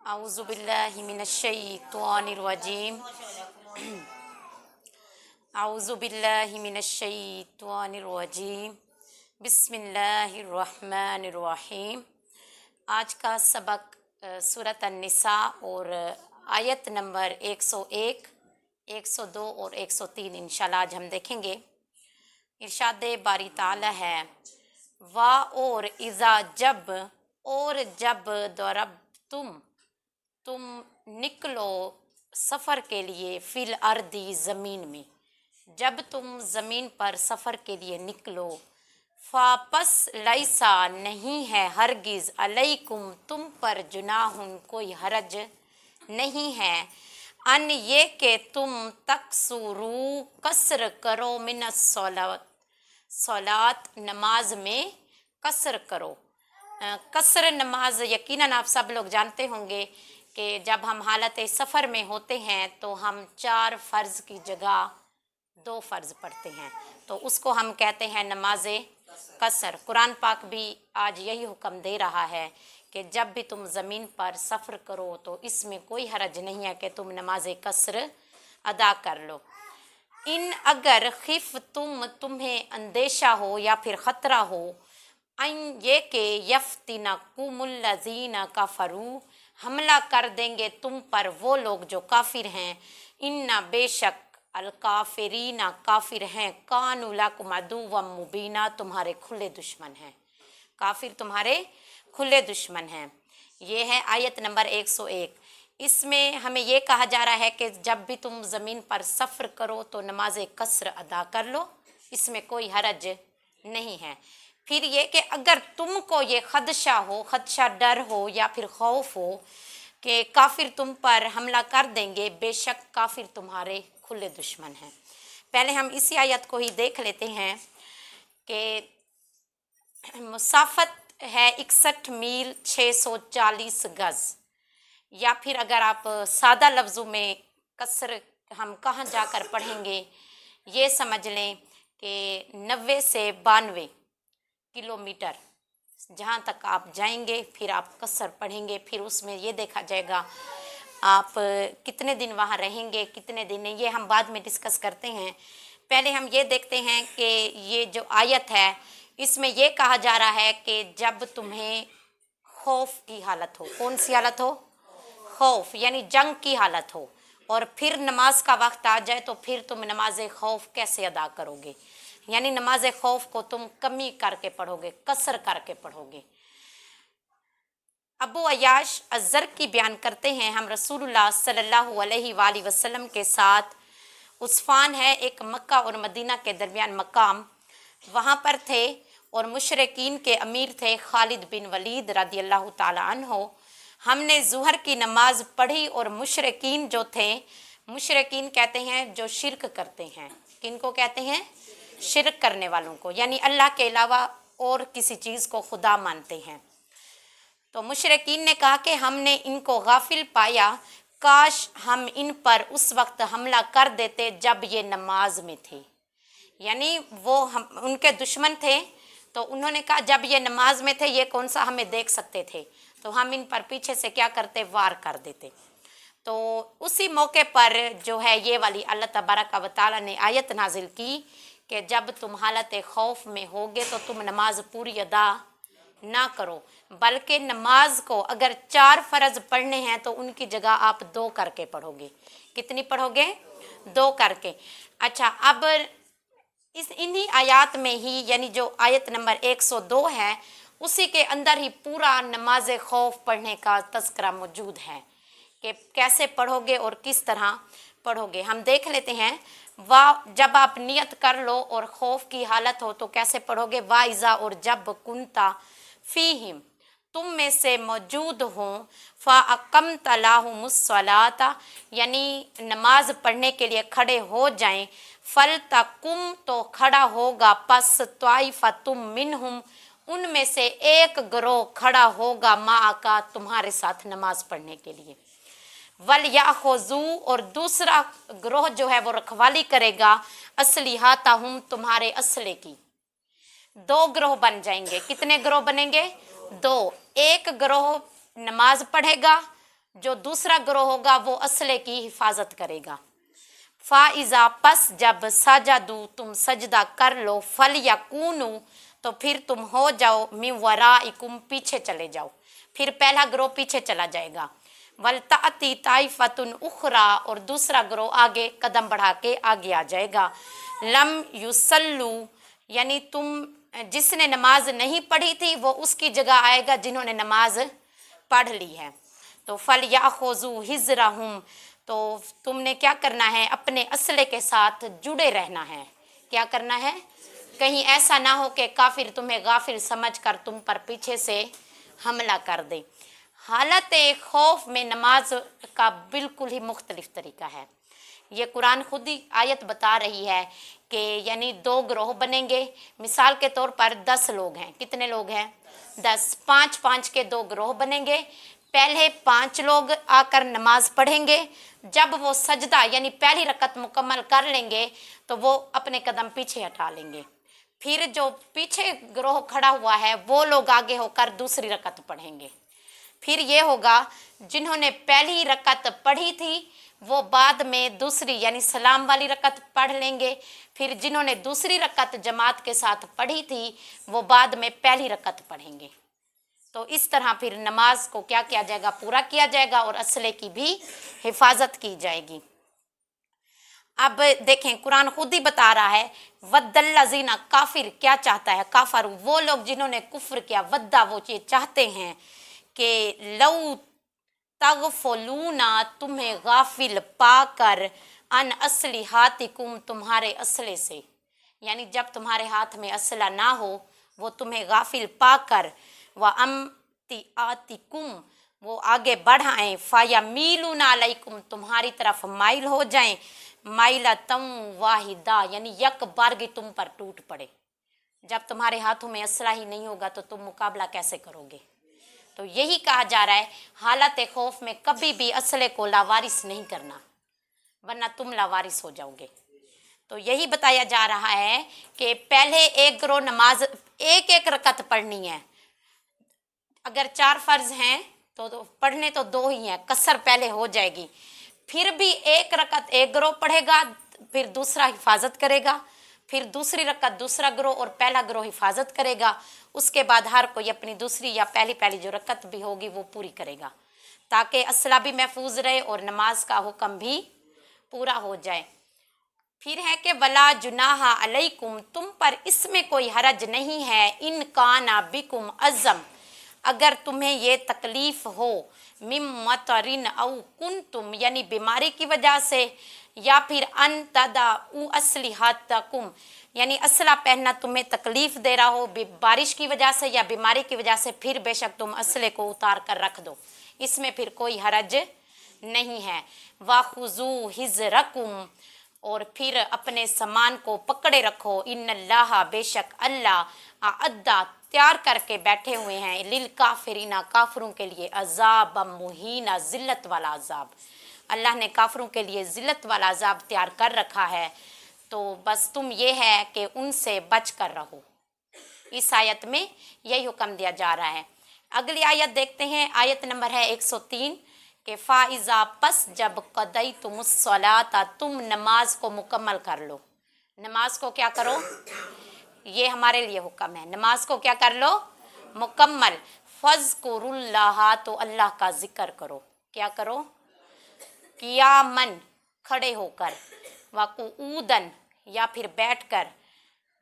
अऊज़ु बिल्लाहि मिनश्शैतानिर्रजीम अऊज़ु बिल्लाहि मिनश्शैतानिर्रजीम बिस्मिल्लाहिर्रहमानिर्रहीम। आज का सबक सूरत अन-निसा और आयत नंबर 101, 102 और 103 इंशाल्लाह आज हम देखेंगे। इरशाद बारी ताला है वा और इज़ा जब दौरब तुम निकलो सफ़र के लिए फिल अर्दी ज़मीन में, जब तुम ज़मीन पर सफ़र के लिए निकलो फापस लैसा नहीं है हरगिज़ अलैकुम तुम पर जुनाहुन कोई हरज नहीं है अन ये कि तुम तकसुरू कसर करो मिनस सलात नमाज में कसर करो। कसर नमाज यकीनन आप सब लोग जानते होंगे कि जब हम हालत सफ़र में होते हैं तो हम 4 फ़र्ज़ की जगह 2 फ़र्ज़ पढ़ते हैं, तो उसको हम कहते हैं नमाज कसर। कुरान पाक भी आज यही हुक्म दे रहा है कि जब भी तुम ज़मीन पर सफ़र करो तो इसमें कोई हरज नहीं है कि तुम नमाज कसर अदा कर लो। इन अगर खिफ तुम्हें अंदेशा हो या फिर ख़तरा हो ये कि यफ्तिना कुमुल्लज़ीना काफ़रू हमला कर देंगे तुम पर वो लोग जो काफिर हैं। इन्ना बेशक अलकाफिरीना काफिर हैं कानू लकुम अदुव्वम मुबीना तुम्हारे खुले दुश्मन हैं, काफिर तुम्हारे खुले दुश्मन हैं। ये है आयत नंबर 101। इसमें हमें ये कहा जा रहा है कि जब भी तुम ज़मीन पर सफ़र करो तो नमाज कसर अदा कर लो, इसमें कोई हरज नहीं है। फिर ये कि अगर तुमको ये खदशा डर हो या फिर खौफ हो कि काफिर तुम पर हमला कर देंगे, बेशक काफिर तुम्हारे खुले दुश्मन हैं। पहले हम इसी आयत को ही देख लेते हैं कि मुसाफत है 61 मील 640 गज़, या फिर अगर आप सादा लफ्ज़ों में कसर हम कहाँ जाकर पढ़ेंगे ये समझ लें कि 90 से 92 किलोमीटर जहाँ तक आप जाएंगे फिर आप कसर पढ़ेंगे। फिर उसमें ये देखा जाएगा आप कितने दिन वहाँ रहेंगे कितने दिन नहीं, ये हम बाद में डिस्कस करते हैं। पहले हम ये देखते हैं कि ये जो आयत है इसमें ये कहा जा रहा है कि जब तुम्हें खौफ की हालत हो, कौन सी हालत हो? खौफ यानी जंग की हालत हो, और फिर नमाज का वक्त आ जाए तो फिर तुम नमाज खौफ कैसे अदा करोगे, यानी नमाज खौफ को तुम कमी करके पढ़ोगे, कसर करके पढ़ोगे। अबू अयाश अज़र की बयान करते हैं हम रसूलुल्लाह सल्लल्लाहु अलैहि वसल्लम के साथ उस्फान है एक मक्का और मदीना के दरमियान मकाम, वहाँ पर थे और मुशरिकीन के अमीर थे खालिद बिन वलीद रदियल्लाहु ताला अन्हो। हमने ज़ुहर की नमाज पढ़ी और मुशरिकीन जो थे, मुशरिकीन कहते हैं जो शिरक करते हैं, किनको कहते हैं? शिरक करने वालों को, यानी अल्लाह के अलावा और किसी चीज़ को खुदा मानते हैं। तो मुशरिकीन ने कहा कि हमने इनको गाफिल पाया, काश हम इन पर उस वक्त हमला कर देते जब ये नमाज में थे, यानी वो हम उनके दुश्मन थे। तो उन्होंने कहा जब ये नमाज में थे ये कौन सा हमें देख सकते थे, तो हम इन पर पीछे से क्या करते, वार कर देते। तो उसी मौके पर जो है ये वाली अल्लाह तबारक व तआला ने आयत नाजिल की कि जब तुम हालत खौफ में होगे तो तुम नमाज पूरी अदा ना करो, बल्कि नमाज को अगर 4 फ़र्ज़ पढ़ने हैं तो उनकी जगह आप 2 करके पढ़ोगे। कितनी पढ़ोगे? 2 करके। अच्छा, अब इन्हीं आयत में ही यानी जो आयत नंबर 102 है उसी के अंदर ही पूरा नमाज खौफ पढ़ने का तज़किरा मौजूद है कि कैसे पढ़ोगे और किस तरह पढ़ोगे। हम देख लेते हैं। जब आप नियत कर लो और खौफ की हालत हो तो कैसे पढ़ोगे? वाइज़ा और जब कुंता फ़ीहिम तुम में से मौजूद हों फ़अक़मत लहुमुस्सलाता यानी नमाज पढ़ने के लिए खड़े हो जाएं, फ़लतकुम तो खड़ा होगा, पस त्वाइफ़तुम मिनहुम उनमें से एक गिरोह खड़ा होगा माका तुम्हारे साथ नमाज पढ़ने के लिए, वल याख़ुज़ू और दूसरा गिरोह जो है वो रखवाली करेगा असलिहातहुम तुम्हारे असले की। 2 गिरोह बन जाएंगे। कितने गिरोह बनेंगे? 2। एक गिरोह नमाज पढ़ेगा, जो दूसरा गिरोह होगा वो असले की हिफाजत करेगा। फ़ाइज़ा पस जब सजदू तुम सजदा कर लो, फल यकूनू तो फिर तुम हो जाओ, मिन वराइकुम पीछे चले जाओ, फिर पहला गिरोह पीछे चला जाएगा। वलताती ताइफतुन उखरा और दूसरा गिरोह आगे कदम बढ़ा के आगे आ जाएगा। लम युसल्लू यानी तुम जिसने नमाज नहीं पढ़ी थी वो उसकी जगह आएगा जिन्होंने नमाज पढ़ ली है। तो फल याखुज़ू हिज़्रहुम तो तुमने क्या करना है, अपने असले के साथ जुड़े रहना है। क्या करना है, कहीं ऐसा ना हो कि काफिर तुम्हें गाफिल समझकर तुम पर पीछे से हमला कर दे। हालत खौफ में नमाज का बिल्कुल ही मुख्तलिफ तरीका है। ये कुरान खुद ही आयत बता रही है कि यानी दो गिरोह बनेंगे। मिसाल के तौर पर 10 लोग हैं। कितने लोग हैं? 10। 5-5 के दो गिरोह बनेंगे। पहले 5 लोग आकर नमाज पढ़ेंगे। जब वो सजदा यानी पहली रकत मुकम्मल कर लेंगे तो वो अपने कदम पीछे हटा लेंगे। फिर जो पीछे गिरोह खड़ा हुआ है वो लोग आगे होकर दूसरी रकत पढ़ेंगे। फिर ये होगा जिन्होंने पहली रकत पढ़ी थी वो बाद में दूसरी यानी सलाम वाली रकत पढ़ लेंगे। फिर जिन्होंने दूसरी रकत जमात के साथ पढ़ी थी वो बाद में पहली रकत पढ़ेंगे। तो इस तरह फिर नमाज को क्या किया जाएगा, पूरा किया जाएगा और असले की भी हिफाजत की जाएगी। अब देखें कुरान खुद ही बता रहा है वद्दल्लज़ीना काफिर क्या चाहता है, काफर वो लोग जिन्होंने कुफ्र किया, वद्दा वो ये चाहते हैं कि लऊ तगफलूना तुम्हें गाफिल पाकर अन असली हाथिकुम तुम्हारे असले से, यानी जब तुम्हारे हाथ में असला ना हो वो तुम्हें गाफिल पाकर व अमतिआतिकुम वो आगे बढ़ाएं, फाया मीलूना अलैकुम तुम्हारी तरफ माइल हो जाएं, माइला तम वाहिदा यानी यक बारगी तुम पर टूट पड़े। जब तुम्हारे हाथों में असला ही नहीं होगा तो तुम मुकाबला कैसे करोगे। तो यही कहा जा रहा है हालत खौफ में कभी भी असले को लावारिस नहीं करना वरना तुम लावारिस हो जाओगे। तो यही बताया जा रहा है कि पहले एक गिरोह नमाज एक एक रकत पढ़नी है। अगर 4 फर्ज हैं तो पढ़ने तो 2 ही हैं, कसर पहले हो जाएगी। फिर भी एक रकत एक गिरोह पढ़ेगा, फिर दूसरा हिफाजत करेगा, फिर दूसरी रकत दूसरा गिरोह और पहला गिरोह हिफाजत करेगा। उसके बाद हर कोई अपनी दूसरी या पहली जो रकत भी होगी वो पूरी करेगा ताकि असला भी महफूज रहे और नमाज का हुक्म भी पूरा हो जाए। फिर है कि वला जुनाहा अलैकुम तुम पर इसमें कोई हरज नहीं है, इन काना बिकुम अज़म अगर तुम्हें ये तकलीफ हो, मिम मतरिन औ कुंतुम यानी बीमारी की वजह से, या फिर अन तदा उ असली हाथकुम यानी असला पहनना तुम्हें तकलीफ दे रहा हो बारिश की वजह से या बीमारी की वजह से, फिर बेशक तुम असले को उतार कर रख दो, इसमें फिर कोई हरज नहीं है। वाखुजू हिजरकुम और फिर अपने सामान को पकड़े रखो, इन्नल्लाह बेशक अल्लाह अद्दा तैयार करके बैठे हुए हैं लिल काफिरीना काफरों के लिए अजाब मुहीना जिल्लत वाला अजाब। अल्लाह ने काफरों के लिए जिल्लत वाला अजाब तैयार कर रखा है। तो बस तुम ये है कि उनसे बच कर रहो। इस आयत में यही हुक्म दिया जा रहा है। अगली आयत देखते हैं, आयत नंबर है 103 के फ़ाइज़ा पस जब कदई तुमुस्सलाता तुम नमाज को मुकम्मल कर लो। नमाज को क्या करो, ये हमारे लिए हुक्म है, नमाज को क्या कर लो मुकम्मल। फ़ज़्कुरुल्लाह तो अल्लाह का जिक्र करो। क्या करो, क़ियामन खड़े होकर, वक़ुऊदन या फिर बैठकर,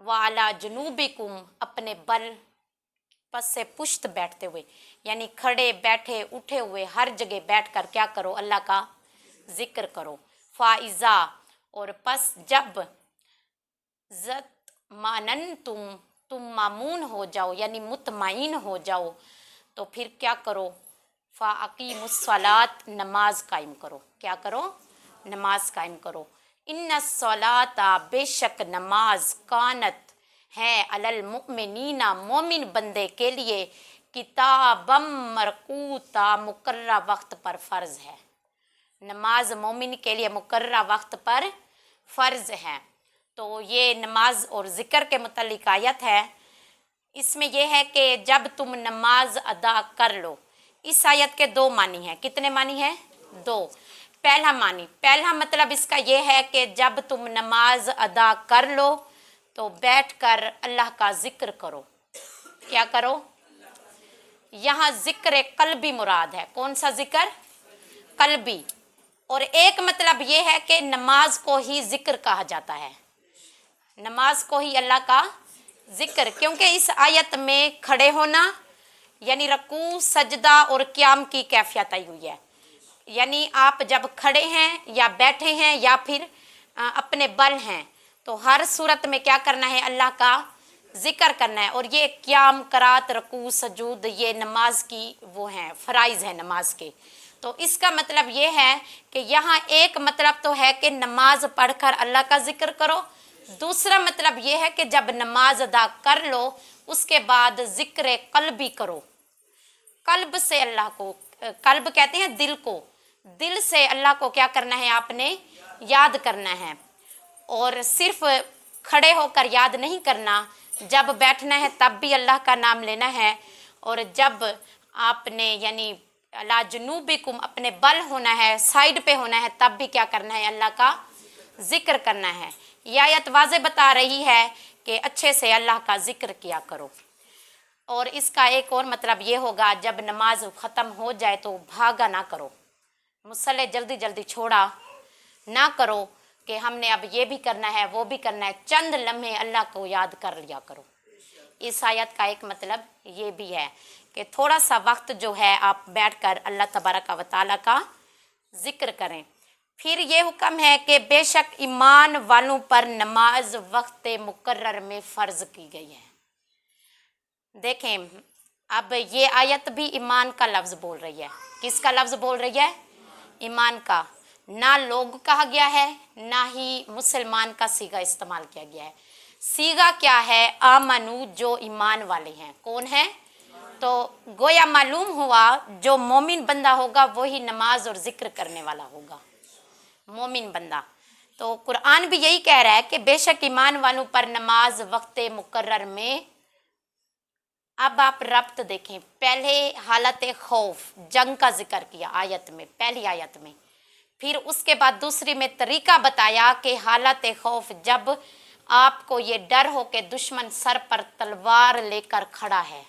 वाला जुनूबिकुम अपने बल पस से पुश्त बैठते हुए, यानी खड़े बैठे उठे हुए हर जगह बैठकर क्या करो अल्लाह का जिक्र करो। फ़ाइज़ा और पस जब ज़त मानन तुम मामून हो जाओ यानी मुतमईन हो जाओ तो फिर क्या करो, फ़ाक़ीमुस्सलात नमाज कायम करो। क्या करो, नमाज कायम करो। इन्नस्सलाता बेशक नमाज कानत है अलल मुमिनीना मोमिन बंदे के लिए किताबम मरकूता मुकर्रा वक्त पर फ़र्ज़ है। नमाज मोमिन के लिए मुकर्रा वक्त पर फ़र्ज़ है। तो ये नमाज और ज़िक्र के मुतल्लिक़ आयत है। इसमें यह है कि जब तुम नमाज अदा कर लो, इस आयत के दो मानी हैं। कितने मानी हैं? दो। पहला मतलब इसका ये है कि जब तुम नमाज अदा कर लो तो बैठकर अल्लाह का जिक्र करो। क्या करो? यहाँ जिक्र कल्बी मुराद है। कौन सा जिक्र? कल्बी। और एक मतलब ये है कि नमाज को ही जिक्र कहा जाता है, नमाज को ही अल्लाह का जिक्र, क्योंकि इस आयत में खड़े होना यानी रकू, सजदा और क़याम की कैफियत आई हुई है। यानी आप जब खड़े हैं या बैठे हैं या फिर अपने बल हैं तो हर सूरत में क्या करना है? अल्लाह का जिक्र करना है। और ये क़याम, करात, रकू, सजूद ये नमाज की वो हैं, फ़राइज़ हैं नमाज के। तो इसका मतलब ये है कि यहाँ एक मतलब तो है कि नमाज पढ़कर अल्लाह का जिक्र करो, दूसरा मतलब ये है कि जब नमाज अदा कर लो उसके बाद जिक्र कल्बी करो। कल्ब से अल्लाह को, कल्ब कहते हैं दिल को, दिल से अल्लाह को क्या करना है? आपने याद करना है। और सिर्फ खड़े होकर याद नहीं करना, जब बैठना है तब भी अल्लाह का नाम लेना है। और जब आपने यानी अला जुनूबिकुम अपने बल होना है, साइड पे होना है, तब भी क्या करना है? अल्लाह का जिक्र करना है। यह आयत वाज़े बता रही है कि अच्छे से अल्लाह का जिक्र किया करो। और इसका एक और मतलब ये होगा, जब नमाज ख़त्म हो जाए तो भागा ना करो, मुसल्ले जल्दी जल्दी छोड़ा ना करो कि हमने अब ये भी करना है वो भी करना है। चंद लम्हे अल्लाह को याद कर लिया करो। इस आयत का एक मतलब ये भी है कि थोड़ा सा वक्त जो है आप बैठकर अल्लाह तबारक व तआला का जिक्र करें। फिर ये हुक्म है कि बेशक ईमान वालों पर नमाज वक्त मुकर्रर में फ़र्ज की गई है। देखें, अब ये आयत भी ईमान का लफ्ज़ बोल रही है। किसका लफ्ज़ बोल रही है? ईमान का। ना लोग कहा गया है ना ही मुसलमान का सीगा इस्तेमाल किया गया है। सीगा क्या है? आमनू, जो ईमान वाले हैं। कौन है? तो गोया मालूम हुआ जो मोमिन बंदा होगा वही नमाज और जिक्र करने वाला होगा, मोमिन बंदा। तो कुरान भी यही कह रहा है कि बेशक ईमान वालों पर नमाज वक्त मुकर्रर में। अब आप रब्त देखें, पहले हालत खौफ, जंग का जिक्र किया आयत में, पहली आयत में। फिर उसके बाद दूसरी में तरीका बताया कि हालत खौफ जब आपको ये डर हो कि दुश्मन सर पर तलवार लेकर खड़ा है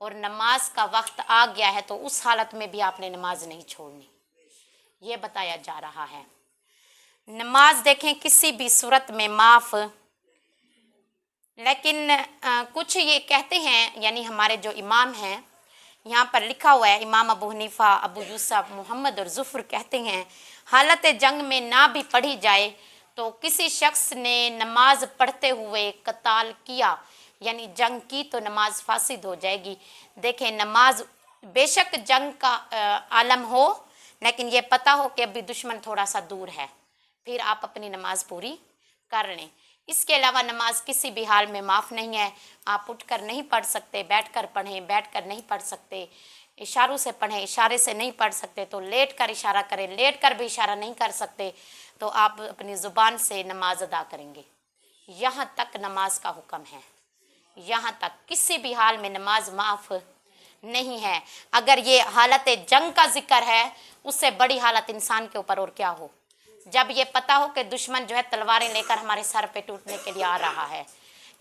और नमाज का वक्त आ गया है, तो उस हालत में भी आपने नमाज नहीं छोड़नी, ये बताया जा रहा है। नमाज देखें किसी भी सूरत में माफ़। लेकिन कुछ ये कहते हैं, यानी हमारे जो इमाम हैं, यहाँ पर लिखा हुआ है, इमाम अबू हनीफा, अबू यूसुफ, मोहम्मद और जुफ़र कहते हैं हालत जंग में ना भी पढ़ी जाए तो किसी शख्स ने नमाज पढ़ते हुए कताल किया, यानी जंग की, तो नमाज फासिद हो जाएगी। देखें, नमाज बेशक जंग का आलम हो, लेकिन ये पता हो कि अभी दुश्मन थोड़ा सा दूर है, फिर आप अपनी नमाज पूरी कर लें। इसके अलावा नमाज किसी भी हाल में माफ़ नहीं है। आप उठकर नहीं पढ़ सकते, बैठकर पढ़ें, बैठकर नहीं पढ़ सकते, इशारों से पढ़ें, इशारे से नहीं पढ़ सकते तो लेट कर इशारा करें, लेट कर भी इशारा नहीं कर सकते तो आप अपनी ज़ुबान से नमाज अदा करेंगे। यहाँ तक नमाज का हुक्म है, यहाँ तक किसी भी हाल में नमाज माफ़ नहीं है। अगर ये हालत जंग का जिक्र है, उससे बड़ी हालत इंसान के ऊपर और क्या हो, जब ये पता हो कि दुश्मन जो है तलवारें लेकर हमारे सर पे टूटने के लिए आ रहा है,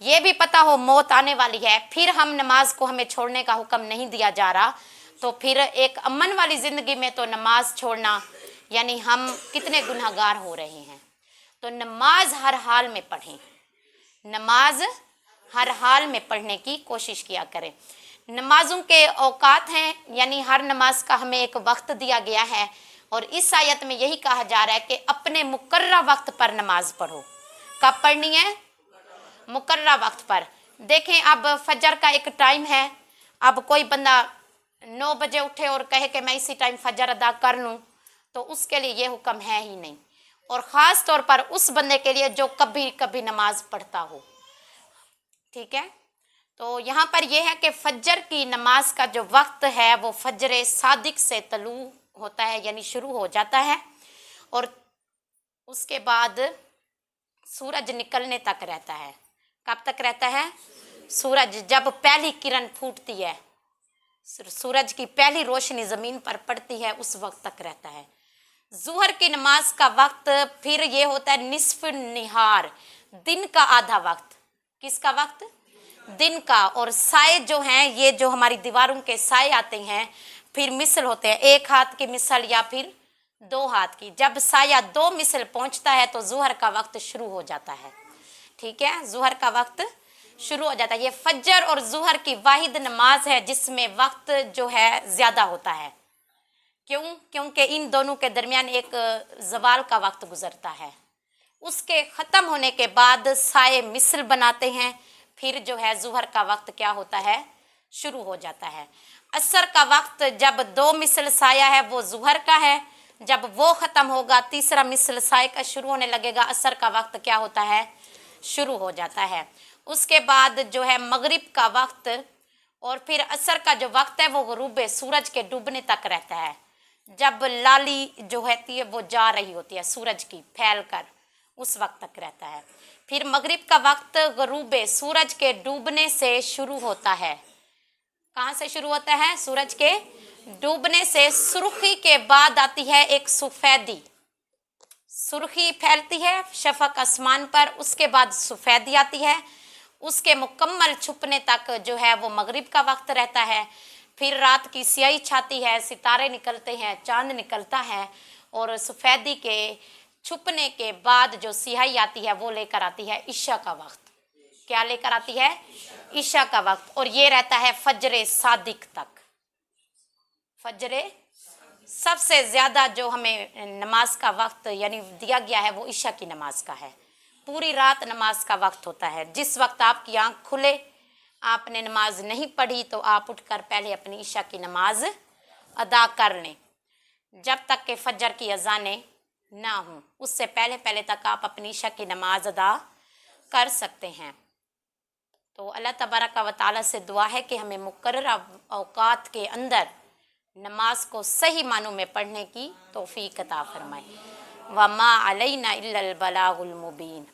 ये भी पता हो मौत आने वाली है, फिर हम नमाज को हमें छोड़ने का हुक्म नहीं दिया जा रहा, तो फिर एक अमन वाली ज़िंदगी में तो नमाज छोड़ना यानी हम कितने गुनहगार हो रहे हैं। तो नमाज हर हाल में पढ़ें, नमाज हर हाल में पढ़ने की कोशिश किया करें। नमाजों के औकात हैं, यानी हर नमाज का हमें एक वक्त दिया गया है, और इस आयत में यही कहा जा रहा है कि अपने मुकर्रा वक्त पर नमाज पढ़ो। कब पढ़नी है? मुकर्रा वक्त पर। देखें, अब फजर का एक टाइम है, अब कोई बंदा 9 बजे उठे और कहे कि मैं इसी टाइम फजर अदा कर लूँ, तो उसके लिए ये हुक्म है ही नहीं, और ख़ास तौर पर उस बंदे के लिए जो कभी कभी नमाज पढ़ता हो। ठीक है, तो यहाँ पर यह है कि फजर की नमाज का जो वक्त है वो फजर सादिक से तलू होता है, यानी शुरू हो जाता है, और उसके बाद सूरज निकलने तक रहता है। कब तक रहता है? सूरज जब पहली किरण फूटती है सूरज की पहली रोशनी ज़मीन पर पड़ती है उस वक्त तक रहता है। ज़ुहर की नमाज का वक्त फिर ये होता है निस्फ निहार, दिन का आधा वक्त। किसका वक्त? दिन का। और साए जो हैं, ये जो हमारी दीवारों के साए आते हैं, फिर मिसल होते हैं, एक हाथ की मिसल या फिर 2 हाथ की। जब साया 2 मिसल पहुंचता है तो ज़ुहर का वक्त शुरू हो जाता है। ठीक है, ज़ुहर का वक्त शुरू हो जाता है। ये फज्र और ज़ुहर की वाहिद नमाज है जिसमें वक्त जो है ज़्यादा होता है। क्यों? क्योंकि इन दोनों के दरमियान एक ज़वाल का वक्त गुजरता है। उसके ख़त्म होने के बाद साए मिसल बनाते हैं, फिर जो है ज़ुहर का वक्त क्या होता है? शुरू हो जाता है। असर का वक्त जब 2 मिसल साया है वो ज़ुहर का है, जब वो ख़त्म होगा तीसरा मिसल साए का शुरू होने लगेगा, असर का वक्त क्या होता है? शुरू हो जाता है। उसके बाद जो है मगरिब का वक्त, और फिर असर का जो वक्त है वो गुरूब सूरज के डूबने तक रहता है। जब लाली जो होती है वो जा रही होती है सूरज की फैल कर, उस वक्त तक रहता है। फिर मगरिब का वक्त गुरूब सूरज के डूबने से शुरू होता है। कहाँ से शुरू होता है? सूरज के डूबने से। सुर्खी के बाद आती है एक सफ़ेदी, सुर्खी फैलती है शफक आसमान पर, उसके बाद सफ़ेदी आती है। उसके मुकम्मल छुपने तक जो है वो मगरिब का वक्त रहता है। फिर रात की स्याही छाती है, सितारे निकलते हैं, चांद निकलता है, और सफ़ेदी के छुपने के बाद जो सियाही आती है वो लेकर आती है इशा का वक्त। क्या लेकर आती है? इशा का वक्त। और ये रहता है फज्र सादिक तक। फज्र सबसे ज़्यादा जो हमें नमाज का वक्त यानी दिया गया है वो इशा की नमाज का है। पूरी रात नमाज का वक्त होता है। जिस वक्त आपकी आँख खुले, आपने नमाज नहीं पढ़ी, तो आप उठकर पहले अपनी इशा की नमाज अदा कर लें, जब तक कि फजर की अज़ानें ना हों। उससे पहले पहले तक आप अपनी इशा की नमाज अदा कर सकते हैं। तो अल्लाह तबारक व तआला से दुआ है कि हमें मुकर्रर औकात के अंदर नमाज को सही मानों में पढ़ने की तौफीक अता फरमाए। व मा अलैना इल्लल बलागुल मुबीन।